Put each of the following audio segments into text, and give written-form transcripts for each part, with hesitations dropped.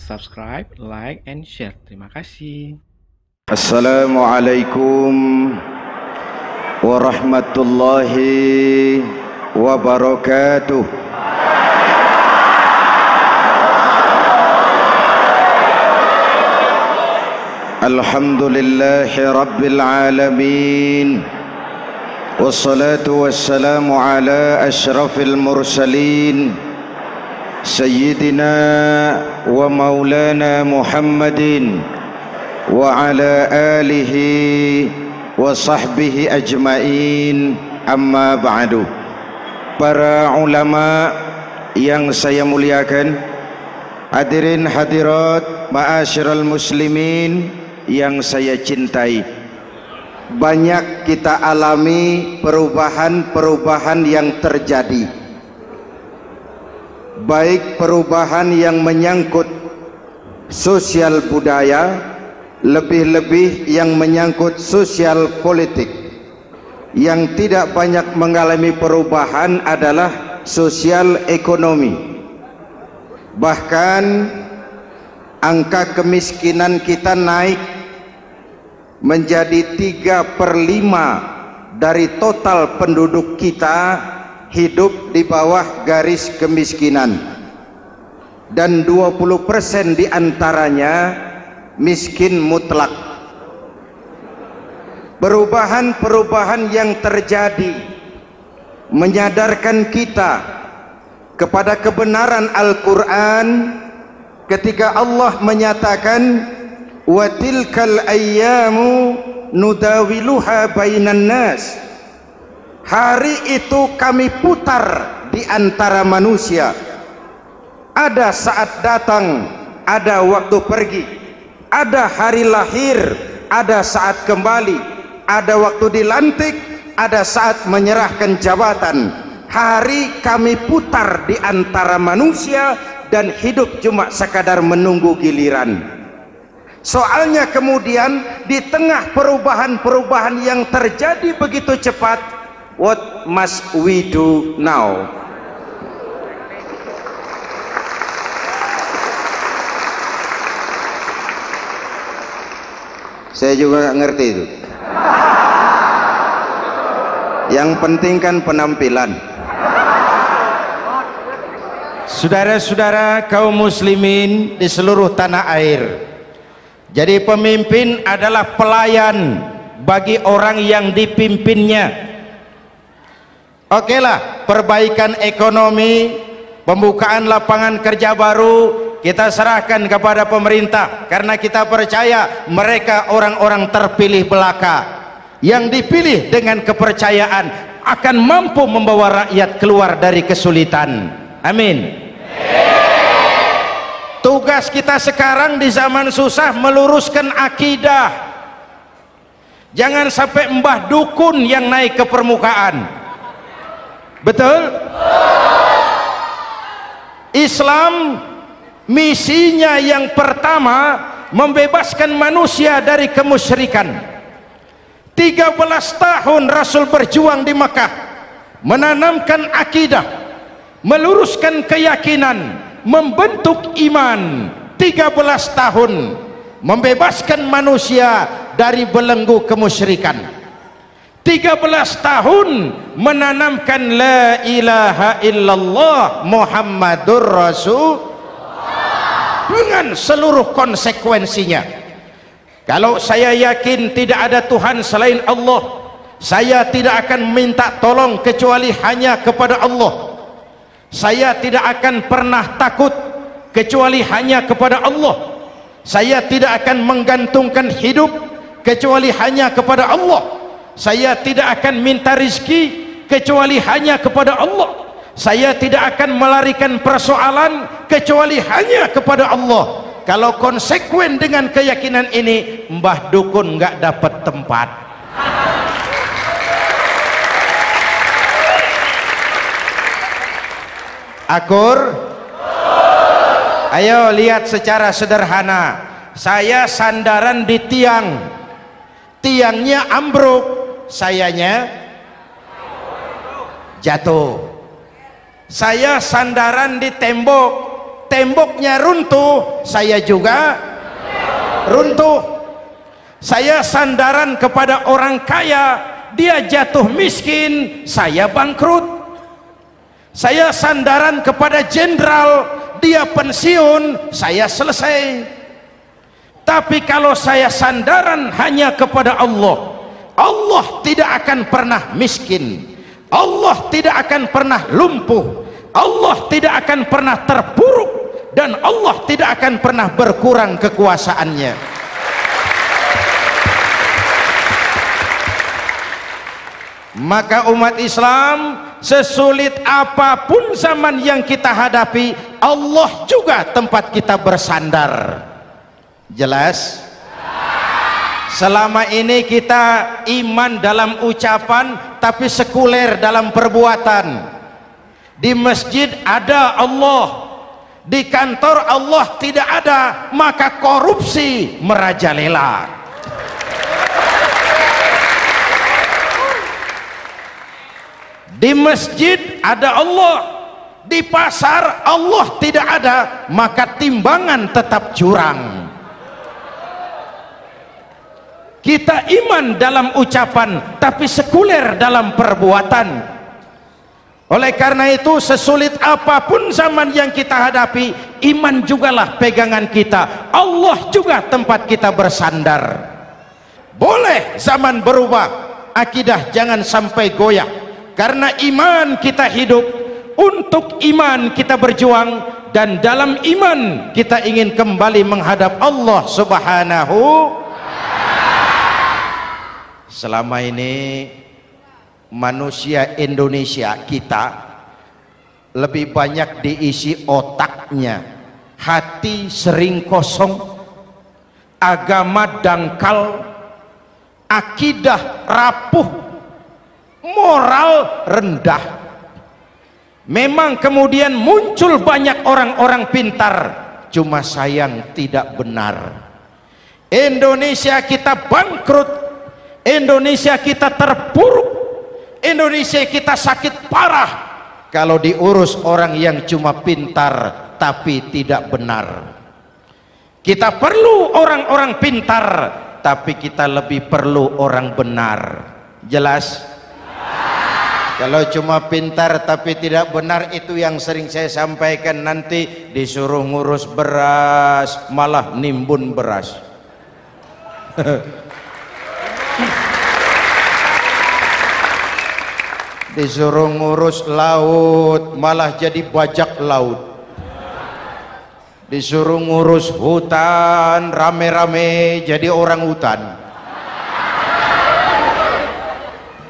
subscribe, like, and share. Terima kasih. Assalamualaikum warahmatullahi wabarakatuh. Alhamdulillahi rabbil alamin. Wassalatu wassalamu ala ashrafil mursalin Sayyidina wa maulana Muhammadin wa ala alihi wa sahbihi ajmain, amma ba'du. Para ulama yang saya muliakan, hadirin hadirat ma'asyiral muslimin yang saya cintai, banyak kita alami perubahan-perubahan yang terjadi, baik perubahan yang menyangkut sosial budaya, lebih-lebih yang menyangkut sosial politik. Yang tidak banyak mengalami perubahan adalah sosial ekonomi. Bahkan angka kemiskinan kita naik menjadi 3/5 dari total penduduk kita hidup di bawah garis kemiskinan, dan 20% diantaranya miskin mutlak. Perubahan-perubahan yang terjadi menyadarkan kita kepada kebenaran Al-Quran ketika Allah menyatakan wa tilkal ayyamu nudawiluha bainan nas. Hari itu kami putar di antara manusia. Ada saat datang, ada waktu pergi, ada hari lahir, ada saat kembali, ada waktu dilantik, ada saat menyerahkan jabatan. Hari kami putar di antara manusia dan hidup cuma sekadar menunggu giliran. Soalnya kemudian di tengah perubahan-perubahan yang terjadi begitu cepat, what must we do now? Saya juga nggak ngerti itu. Yang penting kan penampilan. Saudara-saudara kaum muslimin di seluruh tanah air, jadi pemimpin adalah pelayan bagi orang yang dipimpinnya. Oke lah, perbaikan ekonomi, pembukaan lapangan kerja baru kita serahkan kepada pemerintah, karena kita percaya mereka orang-orang terpilih belaka yang dipilih dengan kepercayaan akan mampu membawa rakyat keluar dari kesulitan. Amin. Tugas kita sekarang di zaman susah meluruskan akidah. Jangan sampai mbah dukun yang naik ke permukaan. Betul? Islam misinya yang pertama membebaskan manusia dari kemusyrikan. 13 tahun Rasul berjuang di Mekah, menanamkan akidah, meluruskan keyakinan, membentuk iman. 13 tahun membebaskan manusia dari belenggu kemusyrikan. 13 tahun menanamkan la ilaha illallah Muhammadur Rasul dengan seluruh konsekuensinya. Kalau saya yakin tidak ada Tuhan selain Allah, saya tidak akan minta tolong kecuali hanya kepada Allah. Saya tidak akan pernah takut kecuali hanya kepada Allah. Saya tidak akan menggantungkan hidup kecuali hanya kepada Allah. Saya tidak akan minta rizki kecuali hanya kepada Allah. Saya tidak akan melarikan persoalan kecuali hanya kepada Allah. Kalau konsekuen dengan keyakinan ini, mbah dukun nggak dapat tempat. Akur? Ayo lihat secara sederhana. Saya sandaran di tiang, tiangnya ambruk, sayanya jatuh. Saya sandaran di tembok, temboknya runtuh, saya juga runtuh. Saya sandaran kepada orang kaya, dia jatuh miskin, saya bangkrut. Saya sandaran kepada jenderal, dia pensiun, saya selesai. Tapi kalau saya sandaran hanya kepada Allah, Allah tidak akan pernah miskin, Allah tidak akan pernah lumpuh, Allah tidak akan pernah terpuruk, dan Allah tidak akan pernah berkurang kekuasaannya. Maka umat Islam, sesulit apapun zaman yang kita hadapi, Allah juga tempat kita bersandar. Jelas? Selama ini kita iman dalam ucapan tapi sekuler dalam perbuatan. Di masjid ada Allah, di kantor Allah tidak ada, maka korupsi merajalela. Di masjid ada Allah, di pasar Allah tidak ada, maka timbangan tetap curang. Kita iman dalam ucapan tapi sekuler dalam perbuatan. Oleh karena itu, sesulit apapun zaman yang kita hadapi, iman jugalah pegangan kita, Allah juga tempat kita bersandar. Boleh zaman berubah, akidah jangan sampai goyah. Karena iman kita hidup, untuk iman kita berjuang, dan dalam iman kita ingin kembali menghadap Allah Subhanahu. Selama ini manusia Indonesia kita lebih banyak diisi otaknya, hati sering kosong, agama dangkal, akidah rapuh, moral rendah. Memang kemudian muncul banyak orang-orang pintar, cuma sayang tidak benar. Indonesia kita bangkrut, Indonesia kita terpuruk, Indonesia kita sakit parah kalau diurus orang yang cuma pintar tapi tidak benar. Kita perlu orang-orang pintar, tapi kita lebih perlu orang benar. Jelas? Kalau cuma pintar tapi tidak benar, itu yang sering saya sampaikan, nanti disuruh ngurus beras malah nimbun beras. Disuruh ngurus laut malah jadi bajak laut. Disuruh ngurus hutan rame-rame jadi orang hutan.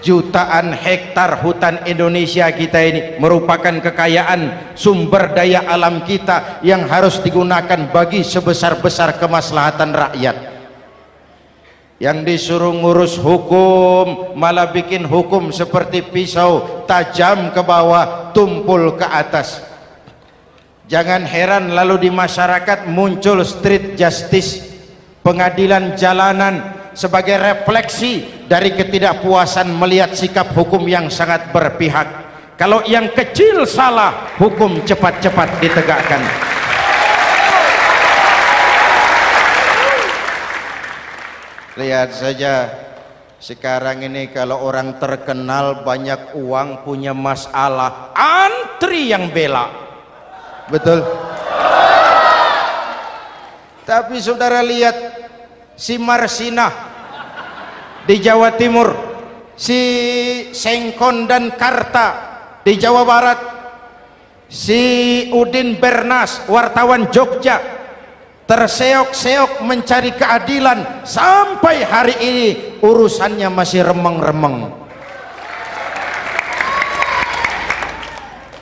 Jutaan hektar hutan Indonesia kita ini merupakan kekayaan sumber daya alam kita yang harus digunakan bagi sebesar-besar kemaslahatan rakyat. Yang disuruh ngurus hukum malah bikin hukum seperti pisau, tajam ke bawah, tumpul ke atas. Jangan heran lalu di masyarakat muncul street justice, pengadilan jalanan, sebagai refleksi dari ketidakpuasan melihat sikap hukum yang sangat berpihak. Kalau yang kecil salah, hukum cepat-cepat ditegakkan. Lihat saja sekarang ini, kalau orang terkenal banyak uang punya masalah, antri yang bela. Betul? Tapi saudara lihat si Marsinah di Jawa Timur, si Sengkon dan Karta di Jawa Barat, si Udin Bernas wartawan Jogja terseok-seok mencari keadilan, sampai hari ini urusannya masih remeng-remeng.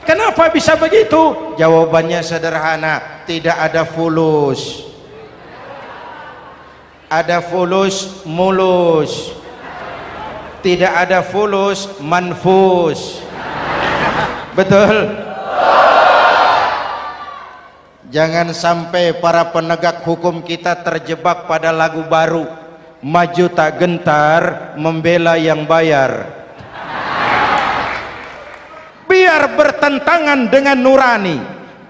Kenapa bisa begitu? Jawabannya sederhana, tidak ada fulus. Ada fulus mulus, tidak ada fulus manfus. Betul? Jangan sampai para penegak hukum kita terjebak pada lagu baru, maju tak gentar membela yang bayar. Biar bertentangan dengan nurani,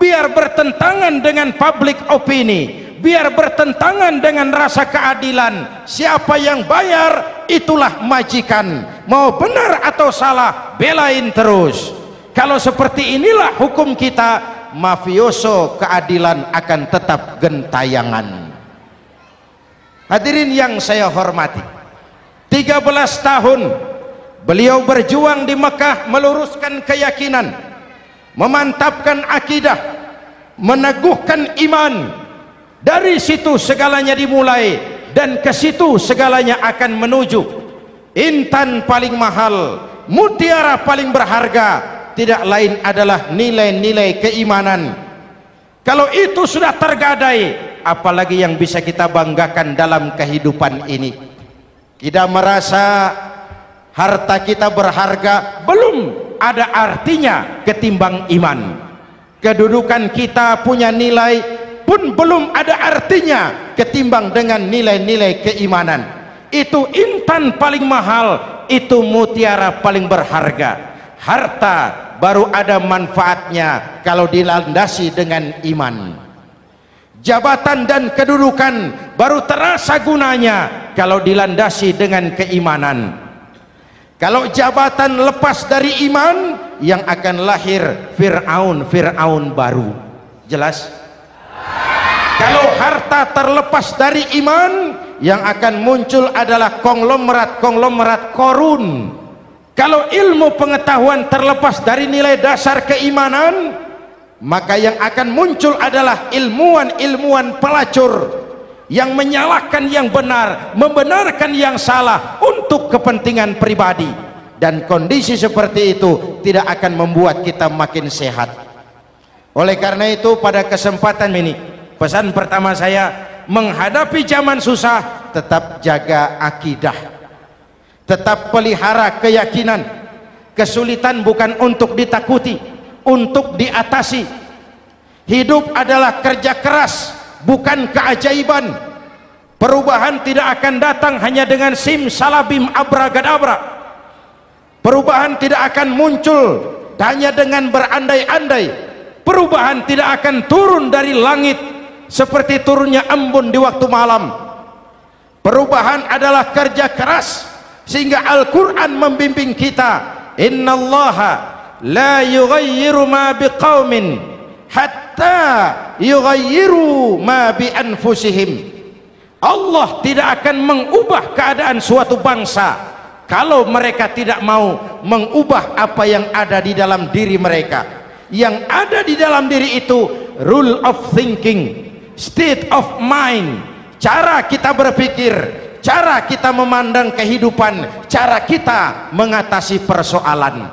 biar bertentangan dengan public opini, biar bertentangan dengan rasa keadilan. Siapa yang bayar itulah majikan, mau benar atau salah belain terus. Kalau seperti inilah hukum kita, mafioso keadilan akan tetap gentayangan. Hadirin yang saya hormati, 13 tahun beliau berjuang di Mekah meluruskan keyakinan, memantapkan akidah, meneguhkan iman. Dari situ segalanya dimulai dan ke situ segalanya akan menuju. Intan paling mahal, mutiara paling berharga, tidak lain adalah nilai-nilai keimanan. Kalau itu sudah tergadai, apalagi yang bisa kita banggakan dalam kehidupan ini? Kita merasa harta kita berharga, belum ada artinya ketimbang iman. Kedudukan kita punya nilai pun belum ada artinya ketimbang dengan nilai-nilai keimanan. Itu intan paling mahal, itu mutiara paling berharga. Harta baru ada manfaatnya kalau dilandasi dengan iman. Jabatan dan kedudukan baru terasa gunanya kalau dilandasi dengan keimanan. Kalau jabatan lepas dari iman, yang akan lahir Fir'aun baru. Jelas? Kalau harta terlepas dari iman, yang akan muncul adalah konglomerat Korun. Kalau ilmu pengetahuan terlepas dari nilai dasar keimanan, maka yang akan muncul adalah ilmuwan pelacur yang menyalahkan yang benar, membenarkan yang salah untuk kepentingan pribadi. Dan kondisi seperti itu tidak akan membuat kita makin sehat. Oleh karena itu, pada kesempatan ini, pesan pertama saya, menghadapi zaman susah, tetap jaga akidah, tetap pelihara keyakinan. Kesulitan bukan untuk ditakuti, untuk diatasi. Hidup adalah kerja keras, bukan keajaiban. Perubahan tidak akan datang hanya dengan simsalabim abragadabra. Perubahan tidak akan muncul hanya dengan berandai-andai. Perubahan tidak akan turun dari langit seperti turunnya embun di waktu malam. Perubahan adalah kerja keras, sehingga Al-Quran membimbing kita, innallaha la yughayyiru ma biqaumin hatta yughayyiru ma bi anfusihim. Allah tidak akan mengubah keadaan suatu bangsa kalau mereka tidak mau mengubah apa yang ada di dalam diri mereka. Yang ada di dalam diri itu rule of thinking, state of mind, cara kita berpikir, cara kita memandang kehidupan, cara kita mengatasi persoalan.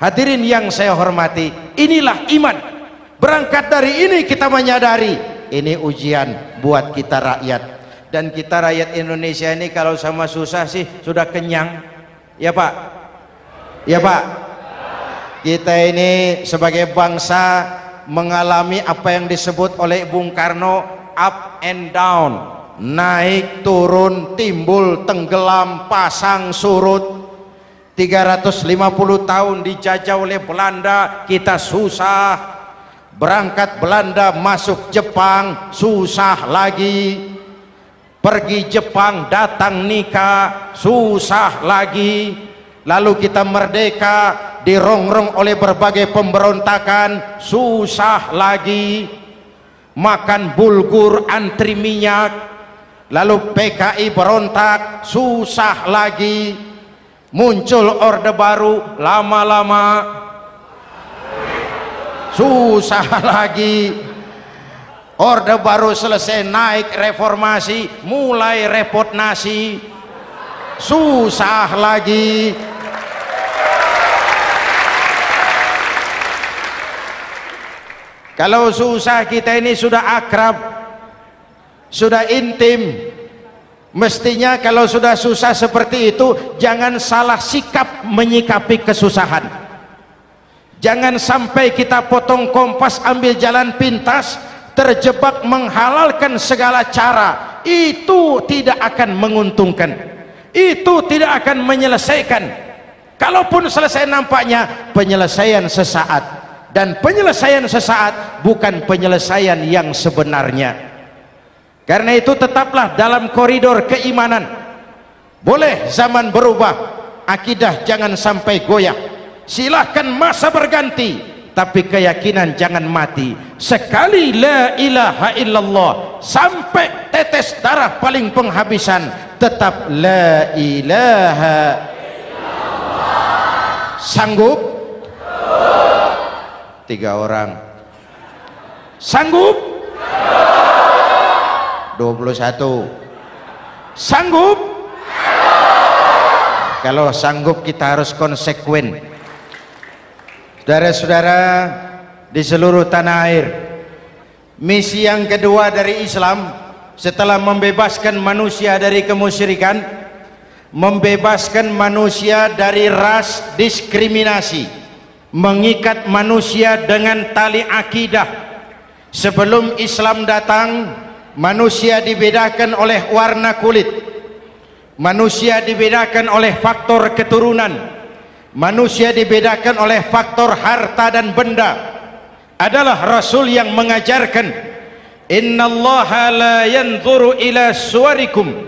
Hadirin yang saya hormati, inilah iman. Berangkat dari ini kita menyadari ini ujian buat kita rakyat. Dan kita rakyat Indonesia ini kalau sama susah sih sudah kenyang. Ya Pak? Ya Pak? Kita ini sebagai bangsa mengalami apa yang disebut oleh Bung Karno up and down, naik turun, timbul tenggelam, pasang surut. 350 tahun dijajah oleh Belanda, kita susah. Berangkat Belanda masuk Jepang, susah lagi. Pergi Jepang datang nikah, susah lagi. Lalu kita merdeka, dirongrong oleh berbagai pemberontakan, susah lagi. Makan bulgur antri minyak. Lalu PKI berontak, susah lagi. Muncul orde baru, lama-lama susah lagi. Orde baru selesai, naik reformasi, mulai repot nasi, susah lagi. Kalau susah kita ini sudah akrab, sudah intim. Mestinya kalau sudah susah seperti itu, jangan salah sikap menyikapi kesusahan. Jangan sampai kita potong kompas, ambil jalan pintas, terjebak menghalalkan segala cara. Itu tidak akan menguntungkan, itu tidak akan menyelesaikan. Kalaupun selesai nampaknya penyelesaian sesaat, dan penyelesaian sesaat bukan penyelesaian yang sebenarnya. Karena itu tetaplah dalam koridor keimanan. Boleh zaman berubah, akidah jangan sampai goyah. Silahkan masa berganti, tapi keyakinan jangan mati. Sekali la ilaha illallah sampai tetes darah paling penghabisan, tetap la ilaha illallah. Sanggup? 3 orang. Sanggup? 21. Sanggup? Kalau sanggup kita harus konsekuen. Saudara-saudara di seluruh tanah air, misi yang kedua dari Islam setelah membebaskan manusia dari kemusyrikan, membebaskan manusia dari ras diskriminasi, mengikat manusia dengan tali akidah. Sebelum Islam datang, manusia dibedakan oleh warna kulit, manusia dibedakan oleh faktor keturunan, manusia dibedakan oleh faktor harta dan benda. Adalah Rasul yang mengajarkan, innallaha la yanzuru ila suwarikum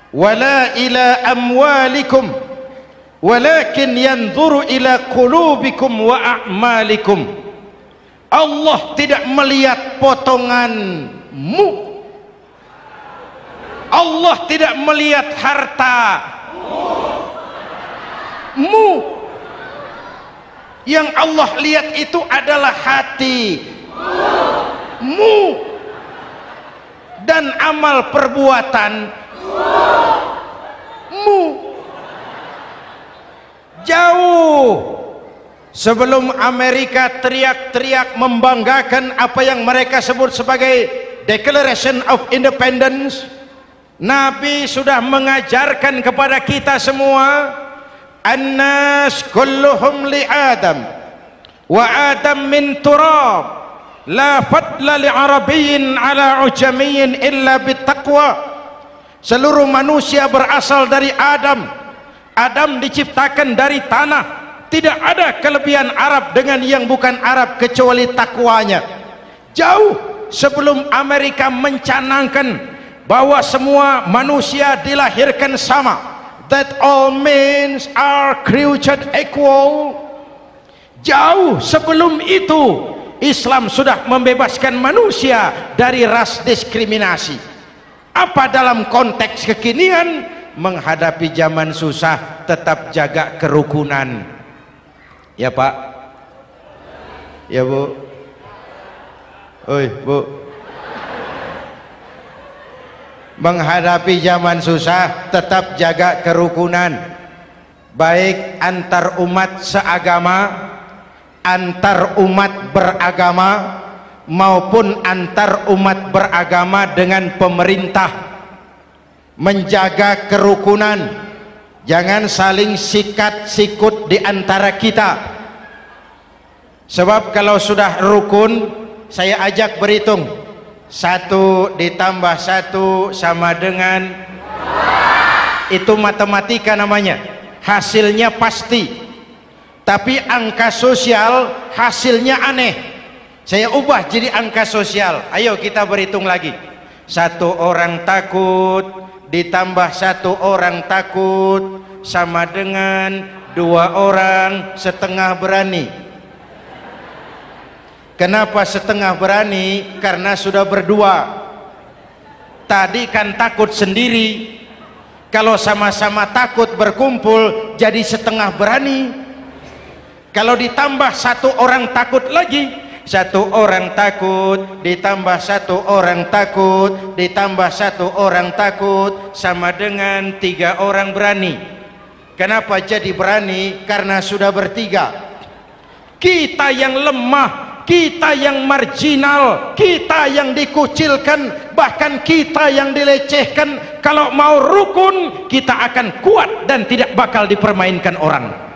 wala ila amwalikum walakin yanzuru ila qulubikum wa a'malikum. Allah tidak melihat potonganmu, Allah tidak melihat hartamu. Yang Allah lihat itu adalah hatimu dan amal perbuatanmu. Jauh sebelum Amerika teriak-teriak membanggakan apa yang mereka sebut sebagai Declaration of Independence, Nabi sudah mengajarkan kepada kita semua, annas kulluhum li Adam wa Adam min turab la fadla li arabiyyin ala ujamiyyin illa bittaqwa. Seluruh manusia berasal dari Adam. Adam diciptakan dari tanah. Tidak ada kelebihan Arab dengan yang bukan Arab kecuali takwanya. Jauh sebelum Amerika mencanangkan bahwa semua manusia dilahirkan sama, that all men are created equal. Jauh sebelum itu Islam sudah membebaskan manusia dari ras diskriminasi. Apa dalam konteks kekinian menghadapi zaman susah tetap jaga kerukunan? Ya Pak, ya Bu, oi Bu, menghadapi zaman susah tetap jaga kerukunan, baik antar umat seagama, antar umat beragama, maupun antar umat beragama dengan pemerintah. Menjaga kerukunan, jangan saling sikat sikut di antara kita. Sebab kalau sudah rukun, saya ajak berhitung, 1 ditambah 1 sama dengan, itu matematika namanya, hasilnya pasti. Tapi angka sosial hasilnya aneh. Saya ubah jadi angka sosial. Ayo kita berhitung lagi. 1 orang takut ditambah 1 orang takut sama dengan 2 orang setengah berani. Kenapa setengah berani? Karena sudah berdua. Tadi kan takut sendiri. Kalau sama-sama takut berkumpul jadi setengah berani. Kalau ditambah 1 orang takut lagi, 1 orang takut ditambah 1 orang takut ditambah 1 orang takut sama dengan 3 orang berani. Kenapa jadi berani? Karena sudah bertiga. Kita yang lemah, kita yang marginal, kita yang dikucilkan, bahkan kita yang dilecehkan, kalau mau rukun kita akan kuat dan tidak bakal dipermainkan orang.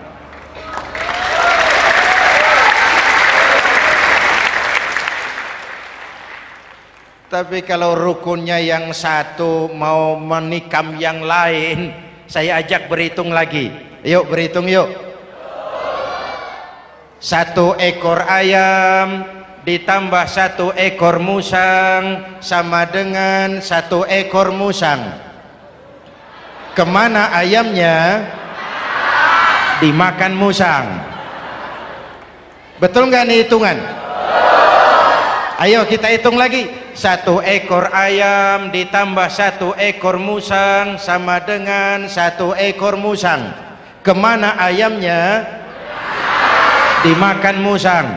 Tapi kalau rukunnya yang satu mau menikam yang lain, saya ajak berhitung lagi. Yuk berhitung yuk. 1 ekor ayam ditambah 1 ekor musang sama dengan 1 ekor musang. Kemana ayamnya? Dimakan musang. Betul nggak nih hitungan? Ayo kita hitung lagi. 1 ekor ayam ditambah 1 ekor musang sama dengan 1 ekor musang. Kemana ayamnya? Dimakan musang.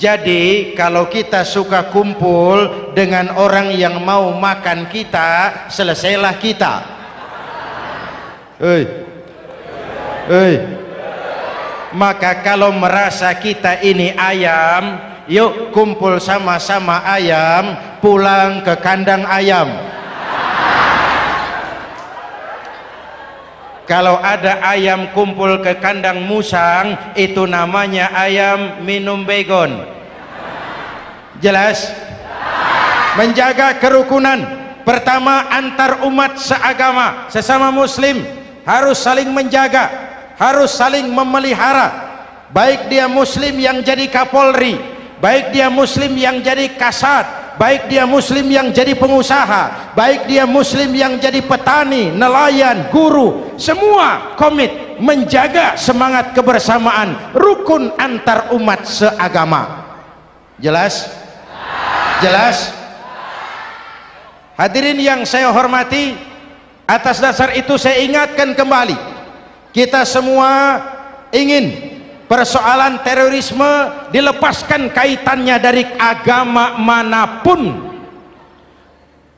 Jadi kalau kita suka kumpul dengan orang yang mau makan kita, selesailah kita. Maka kalau merasa kita ini ayam, yuk kumpul sama-sama ayam, pulang ke kandang ayam. Kalau ada ayam kumpul ke kandang musang, itu namanya ayam minum begon. Jelas? Menjaga kerukunan. Pertama, antar umat seagama, sesama muslim harus saling menjaga, harus saling memelihara. Baik dia muslim yang jadi kapolri, baik dia muslim yang jadi kasat, baik dia muslim yang jadi pengusaha, baik dia muslim yang jadi petani, nelayan, guru, semua komit menjaga semangat kebersamaan, rukun antar umat seagama. Jelas? Jelas? Hadirin yang saya hormati, atas dasar itu saya ingatkan kembali, kita semua ingin persoalan terorisme dilepaskan kaitannya dari agama manapun.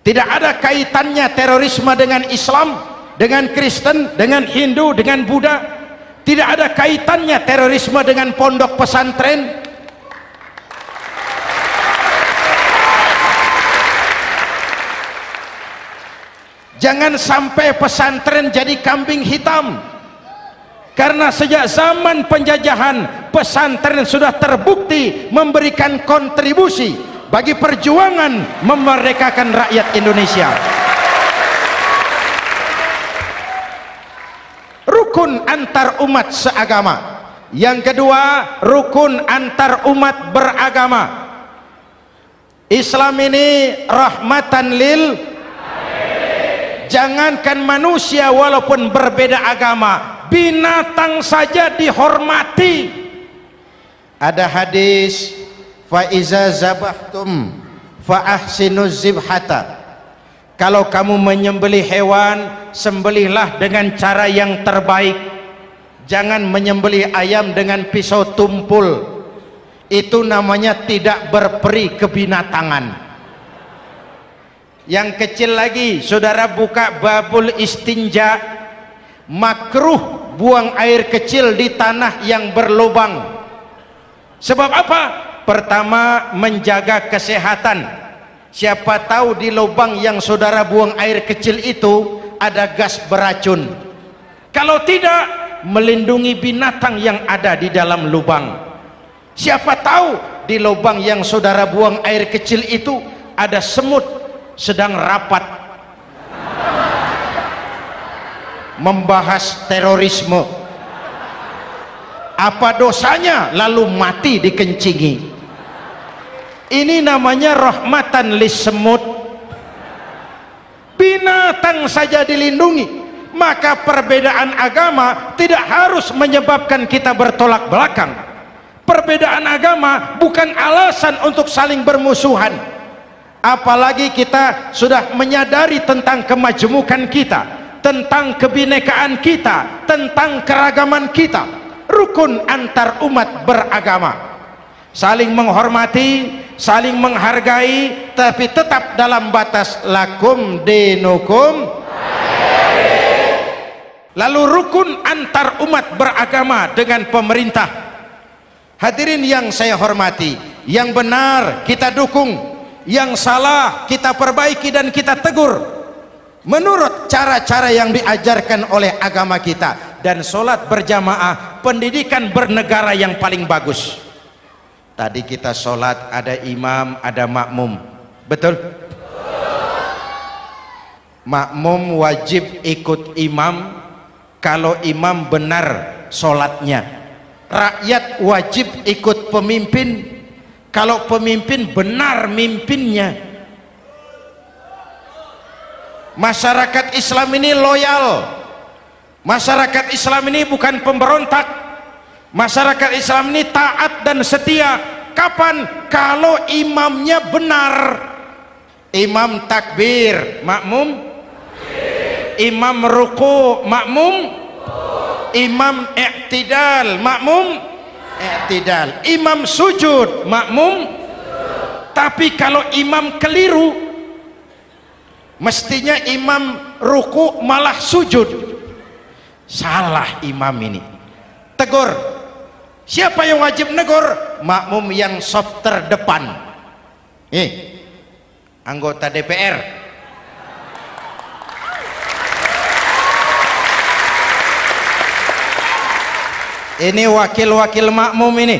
Tidak ada kaitannya terorisme dengan Islam, dengan Kristen, dengan Hindu, dengan Buddha. Tidak ada kaitannya terorisme dengan pondok pesantren. Jangan sampai pesantren jadi kambing hitam. Karena sejak zaman penjajahan, pesantren sudah terbukti memberikan kontribusi bagi perjuangan memerdekakan rakyat Indonesia. Rukun antar umat seagama. Yang kedua, rukun antar umat beragama. Islam ini rahmatan lil, jangankan manusia walaupun berbeda agama, binatang saja dihormati. Ada hadis, fa iza zabahtum fa ahsinuz zibhata. Kalau kamu menyembelih hewan, sembelihlah dengan cara yang terbaik. Jangan menyembelih ayam dengan pisau tumpul. Itu namanya tidak berperi kebinatangan. Yang kecil lagi, saudara buka babul istinja, makruh buang air kecil di tanah yang berlubang. Sebab apa? Pertama, menjaga kesehatan. Siapa tahu di lubang yang saudara buang air kecil itu ada gas beracun. Kalau tidak, melindungi binatang yang ada di dalam lubang. Siapa tahu di lubang yang saudara buang air kecil itu ada semut sedang rapat membahas terorisme. Apa dosanya lalu mati dikencingi? Ini namanya rahmatan lis semut. Binatang saja dilindungi. Maka perbedaan agama tidak harus menyebabkan kita bertolak belakang. Perbedaan agama bukan alasan untuk saling bermusuhan. Apalagi kita sudah menyadari tentang kemajemukan kita, tentang kebinekaan kita, tentang keragaman kita. Rukun antar umat beragama, saling menghormati, saling menghargai, tapi tetap dalam batas lakum dinukum. Lalu rukun antar umat beragama dengan pemerintah. Hadirin yang saya hormati, yang benar kita dukung, yang salah kita perbaiki dan kita tegur menurut cara-cara yang diajarkan oleh agama kita. Dan sholat berjamaah, pendidikan bernegara yang paling bagus. Tadi kita sholat ada imam, ada makmum, betul? Makmum wajib ikut imam kalau imam benar sholatnya. Rakyat wajib ikut pemimpin kalau pemimpin benar mimpinnya. Masyarakat Islam ini loyal, masyarakat Islam ini bukan pemberontak, masyarakat Islam ini taat dan setia. Kapan? Kalau imamnya benar. Imam takbir, makmum, imam ruku, makmum, imam i'tidal, makmum i'tidal, imam sujud, makmum. Tapi kalau imam keliru, mestinya imam ruku malah sujud. Salah imam ini. Tegur. Siapa yang wajib negur? Makmum yang saf terdepan. Anggota DPR. Ini wakil-wakil makmum ini,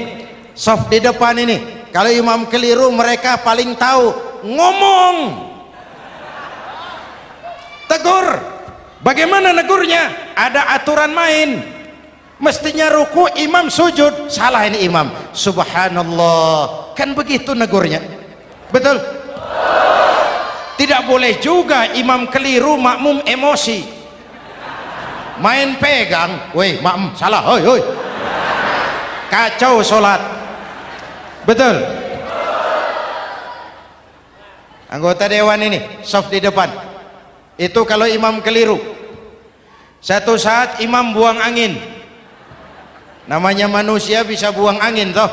saf di depan ini. Kalau imam keliru, mereka paling tahu. Ngomong, tegur. Bagaimana negurnya? Ada aturan main. Mestinya ruku, imam sujud. Salah ini imam. Subhanallah. Kan begitu negurnya. Betul? Tidak boleh juga imam keliru, makmum emosi. Main pegang. Woi, makmum salah. Hoi, hoi. Kacau sholat. Betul? Anggota dewan ini, saf di depan. Itu kalau imam keliru. Satu saat imam buang angin. Namanya manusia bisa buang angin toh.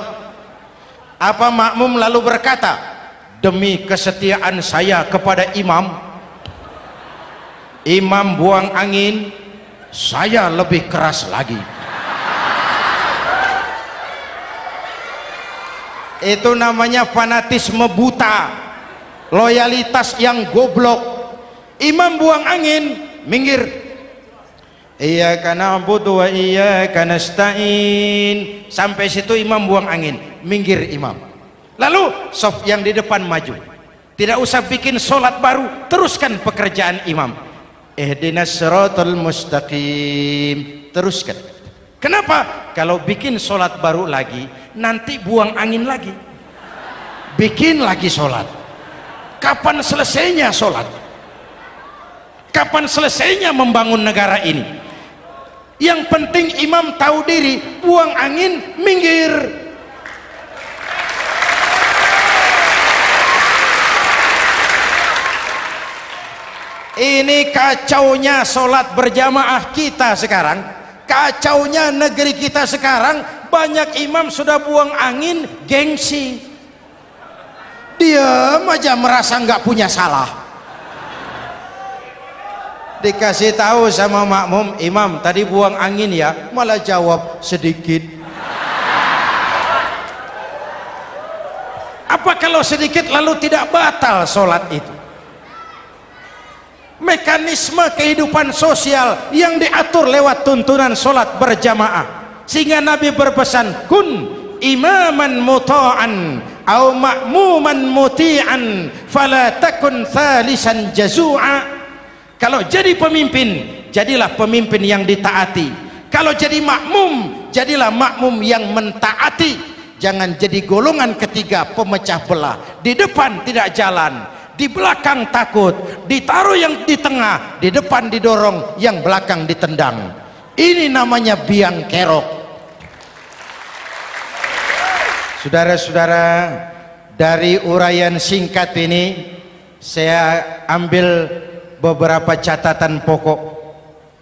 Apa makmum lalu berkata, demi kesetiaan saya kepada imam, imam buang angin, saya lebih keras lagi. Itu namanya fanatisme buta, loyalitas yang goblok. Imam buang angin, minggir. Iyyaka na'budu wa iyyaka nasta'in. Sampai situ imam buang angin, minggir imam. Lalu saf yang di depan maju. Tidak usah bikin sholat baru, teruskan pekerjaan imam. Ihdinas siratal mustaqim. Teruskan. Kenapa? Kalau bikin sholat baru lagi, nanti buang angin lagi. Bikin lagi sholat. Kapan selesainya sholat? Kapan selesainya membangun negara ini? Yang penting imam tahu diri, buang angin, minggir. Ini kacaunya sholat berjamaah kita sekarang, kacaunya negeri kita sekarang. Banyak imam sudah buang angin, gengsi. Diam aja merasa nggak punya salah. Dikasih tahu sama makmum, imam tadi buang angin ya, malah jawab sedikit. Apa kalau sedikit lalu tidak batal sholat itu? Mekanisme kehidupan sosial yang diatur lewat tuntunan sholat berjamaah, sehingga Nabi berpesan, kun imaman muta'an au ma'muman muti'an fala takun thalisan jazu'a. Kalau jadi pemimpin, jadilah pemimpin yang ditaati. Kalau jadi makmum, jadilah makmum yang mentaati. Jangan jadi golongan ketiga pemecah belah. Di depan tidak jalan, di belakang takut, ditaruh yang di tengah, di depan didorong, yang belakang ditendang. Ini namanya biang kerok. Saudara-saudara, dari uraian singkat ini saya ambil beberapa catatan pokok.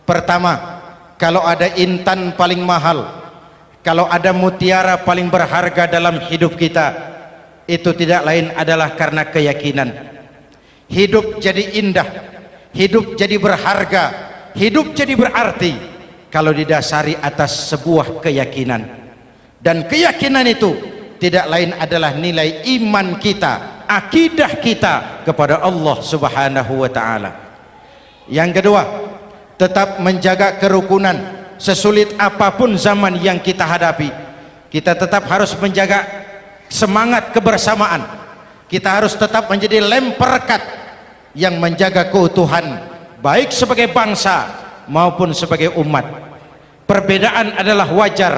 Pertama, kalau ada intan paling mahal, kalau ada mutiara paling berharga dalam hidup kita, itu tidak lain adalah karena keyakinan. Hidup jadi indah, hidup jadi berharga, hidup jadi berarti kalau didasari atas sebuah keyakinan. Dan keyakinan itu tidak lain adalah nilai iman kita, akidah kita kepada Allah Subhanahu wa ta'ala. Yang kedua, tetap menjaga kerukunan. Sesulit apapun zaman yang kita hadapi, kita tetap harus menjaga semangat kebersamaan. Kita harus tetap menjadi lem perekat yang menjaga keutuhan, baik sebagai bangsa maupun sebagai umat. Perbedaan adalah wajar,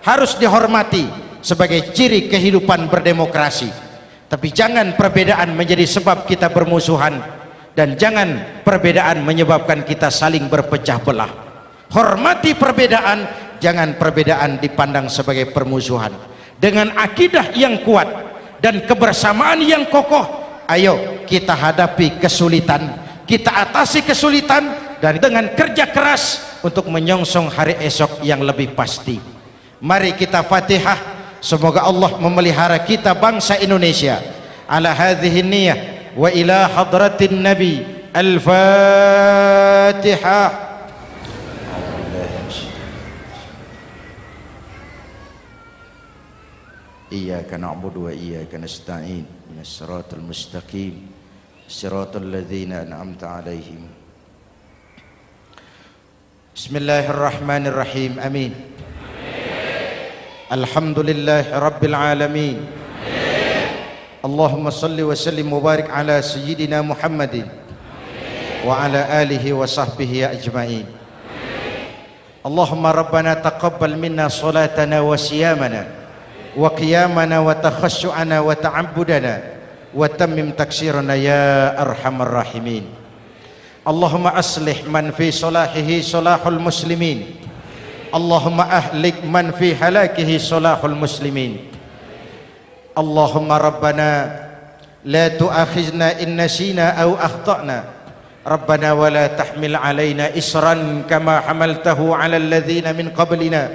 harus dihormati, sebagai ciri kehidupan berdemokrasi. Tapi jangan perbedaan menjadi sebab kita bermusuhan, dan jangan perbedaan menyebabkan kita saling berpecah belah. Hormati perbedaan, jangan perbedaan dipandang sebagai permusuhan. Dengan akidah yang kuat dan kebersamaan yang kokoh, ayo kita hadapi kesulitan, kita atasi kesulitan, dan dengan kerja keras untuk menyongsong hari esok yang lebih pasti. Mari kita Fatihah. Semoga Allah memelihara kita bangsa Indonesia ala hadhihi niyyah wa ila hadratin nabi. Al-Fatihah. Iyyaka na'budu wa iyyaka nasta'in ihdinas siratal mustaqim siratal ladzina an'amta 'alaihim. Bismillahirrahmanirrahim. Amin. Alhamdulillah Rabbil Alamin. Allahumma salli wa sallim mubarak ala Sayyidina Muhammadin wa ala alihi wa sahbihi ajma'in. Allahumma Rabbana taqabbal minna salatana wa siyamana wa qiyamana wa takhashu'ana wa ta'abbudana wa tammim taksirana ya arhamar rahimin. Allahumma aslih man fi salahihi salahul muslimin. Allahumma ahlik man fi halakihi salahul muslimin. Allahumma Rabbana la tu'akhizna in nasina aw akhtana. Rabbana wa la tahmil alaina isran kama hamaltahu ala alladhina min qablina.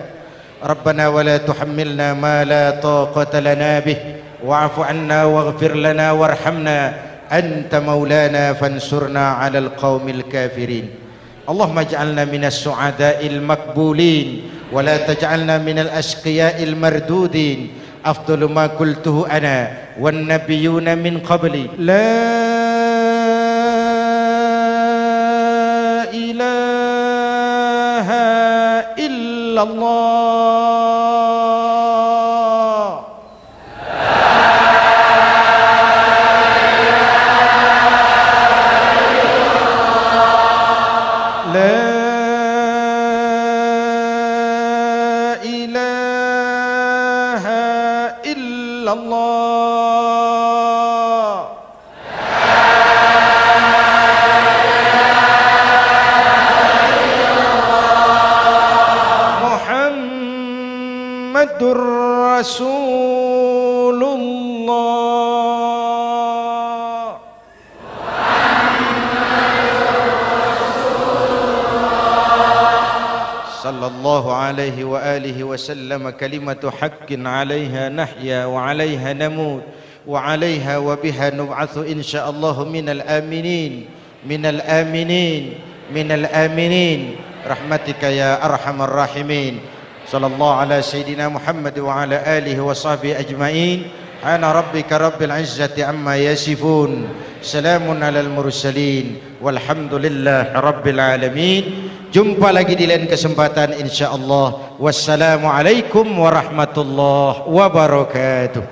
Rabbana wa la tuhammilna ma la taqata lana bih wa'fu 'anna waghfir lana warhamna anta maulana fansurna 'alal qaumil kafirin. Allahumma ij'alna minas su'ada'il makbulin wa la taj'alna minal ashqiya'il mardudin. Afdalu ma qultuhu ana wan nabiyyuna min qabli la ilaha illallah. Muhammadur Rasulullah. Sallallahu alaihi wa alihi wa sallam. Kalimatu haqqin 'alaiha nahya wa 'alaiha namut wa 'alaiha wa biha nub'atsu insyaallah minal aminin minal aminin minal aminin rahmatika ya arhamar rahimin. Sallallahu ala sayyidina Muhammad wa ala alihi wa sahbihi ajma'in. Ana rabbika rabbil izzati amma yasifun. Salamun alal mursalin walhamdulillahi rabbil alamin. Jumpa lagi di lain kesempatan insyaallah. Wassalamualaikum warahmatullahi wabarakatuh.